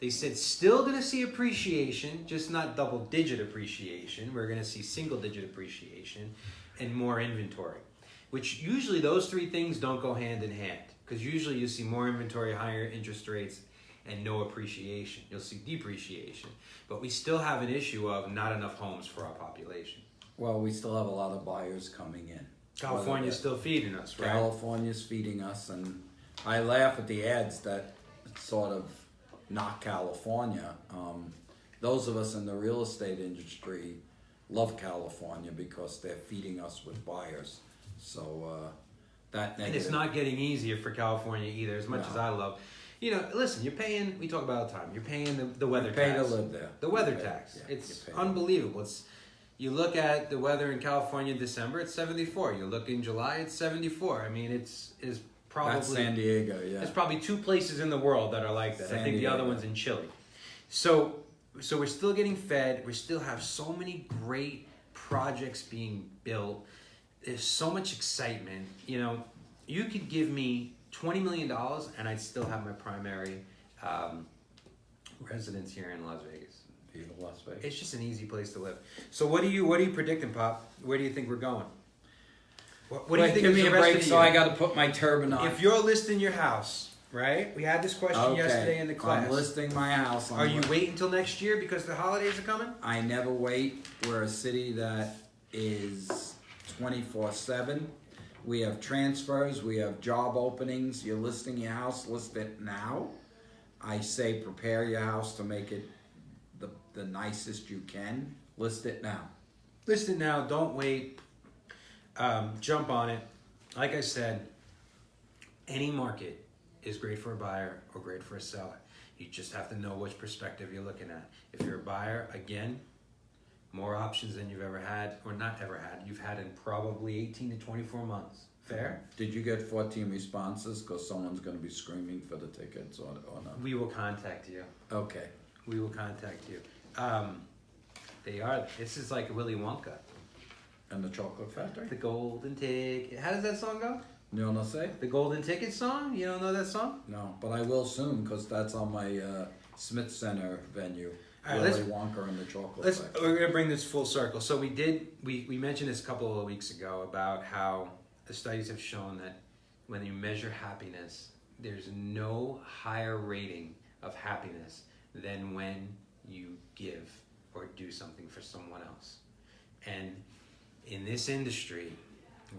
They said still going to see appreciation, just not double-digit appreciation. We're going to see single-digit appreciation and more inventory, which usually those three things don't go hand in hand because usually you see more inventory, higher interest rates, and no appreciation. You'll see depreciation. But we still have an issue of not enough homes for our population. Well, we still have a lot of buyers coming in. California's still feeding us, right? California's feeding us, and I laugh at the ads that sort of not California. Those of us in the real estate industry love California because they're feeding us with buyers. So that And negative. it's not getting easier for California either, as much No. as I love. You know, listen, you're paying, we talk about it all the time, you're paying the weather pay tax. to live there. The weather You pay- tax. yeah, It's you pay. unbelievable. You look at the weather in California in December, it's 74. You look in July, it's 74. I mean, it's probably... That's San Diego, yeah. There's probably 2 places in the world that are like that. San I think the other Diego. one's in Chile. So we're still getting fed. We still have so many great projects being built. There's so much excitement. You know, you could give me $20 million and I'd still have my primary residence here in Las Vegas. Beautiful Las Vegas. It's just an easy place to live. So what are you predicting, Pop? Where do you think we're going? What do you think give is me the a rest break of the so year? I got to put my turban on. If you're listing your house, right? We had this question yesterday in the class. I'm listing my house. Are you waiting until next year because the holidays are coming? I never wait. We're a city that is 24/7. We have transfers. We have job openings. You're listing your house. List it now. I say prepare your house to make it the nicest you can. List it now. List it now. Don't wait. Jump on it. Like I said, any market is great for a buyer or great for a seller. You just have to know which perspective you're looking at. If you're a buyer, again, more options than you've ever had, or not ever had. You've had in probably 18 to 24 months. Fair? Did you get 14 responses? Because someone's going to be screaming for the tickets or not? We will contact you. Okay. We will contact you. They are. This is like Willy Wonka. And the Chocolate Factory? The Golden Ticket. How does that song go? You want to say? The Golden Ticket song? You don't know that song? No, but I will soon because that's on my Smith Center venue. All right, Willy Wonka and the Chocolate Let's. Factory. We're gonna bring this full circle. So we mentioned this a couple of weeks ago about how the studies have shown that when you measure happiness, there's no higher rating of happiness than when you give or do something for someone else. And in this industry,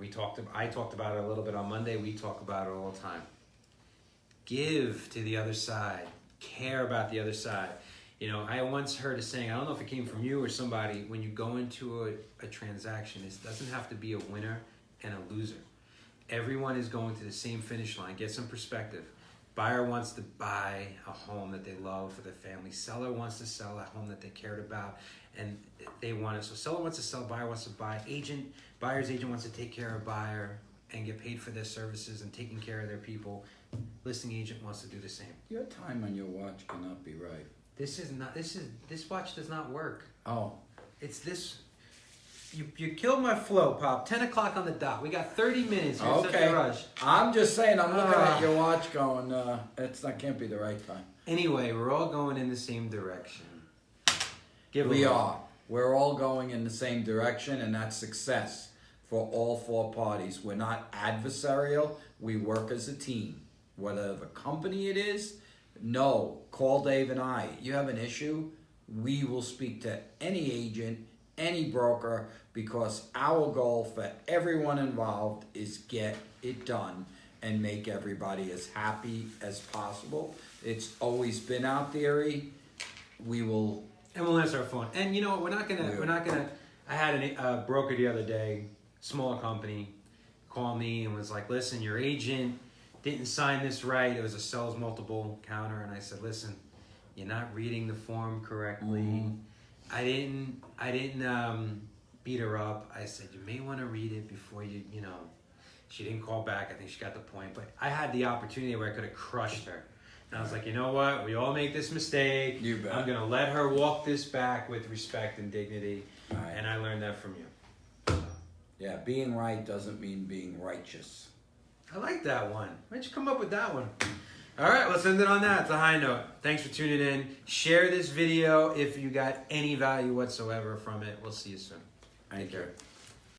I talked about it a little bit on Monday. We talk about it all the time. Give to the other side. Care about the other side. You know, I once heard a saying, I don't know if it came from you or somebody, when you go into a transaction, it doesn't have to be a winner and a loser. Everyone is going to the same finish line. Get some perspective. Buyer wants to buy a home that they love for their family. Seller wants to sell a home that they cared about and they want it. So seller wants to sell, buyer wants to buy. Buyer's agent wants to take care of buyer and get paid for their services and taking care of their people. Listing agent wants to do the same. Your time on your watch cannot be right. This watch does not work. Oh. It's this. You killed my flow, Pop. 10 o'clock on the dot. We got 30 minutes. You're in such a rush. I'm just saying, I'm looking at your watch going, that can't be the right time. Anyway, we're all going in the same direction. We are. We're all going in the same direction, and that's success for all 4 parties. We're not adversarial. We work as a team. Whatever company it is, call Dave and I. You have an issue, we will speak to any agent, any broker, because our goal for everyone involved is get it done and make everybody as happy as possible. It's always been our theory. We'll answer our phone. And you know what? We're not gonna. I had a broker the other day, smaller company, call me and was like, "Listen, your agent didn't sign this right. It was a sells multiple counter." And I said, "Listen, you're not reading the form correctly." Mm-hmm. I didn't beat her up. I said, "You may want to read it before you know." She didn't call back. I think she got the point. But I had the opportunity where I could have crushed her. And I was like, you know what? We all make this mistake. You bet. I'm going to let her walk this back with respect and dignity. Right. And I learned that from you. Yeah, being right doesn't mean being righteous. I like that one. Why'd you come up with that one? All right, let's end it on that. It's a high note. Thanks for tuning in. Share this video if you got any value whatsoever from it. We'll see you soon. Take care.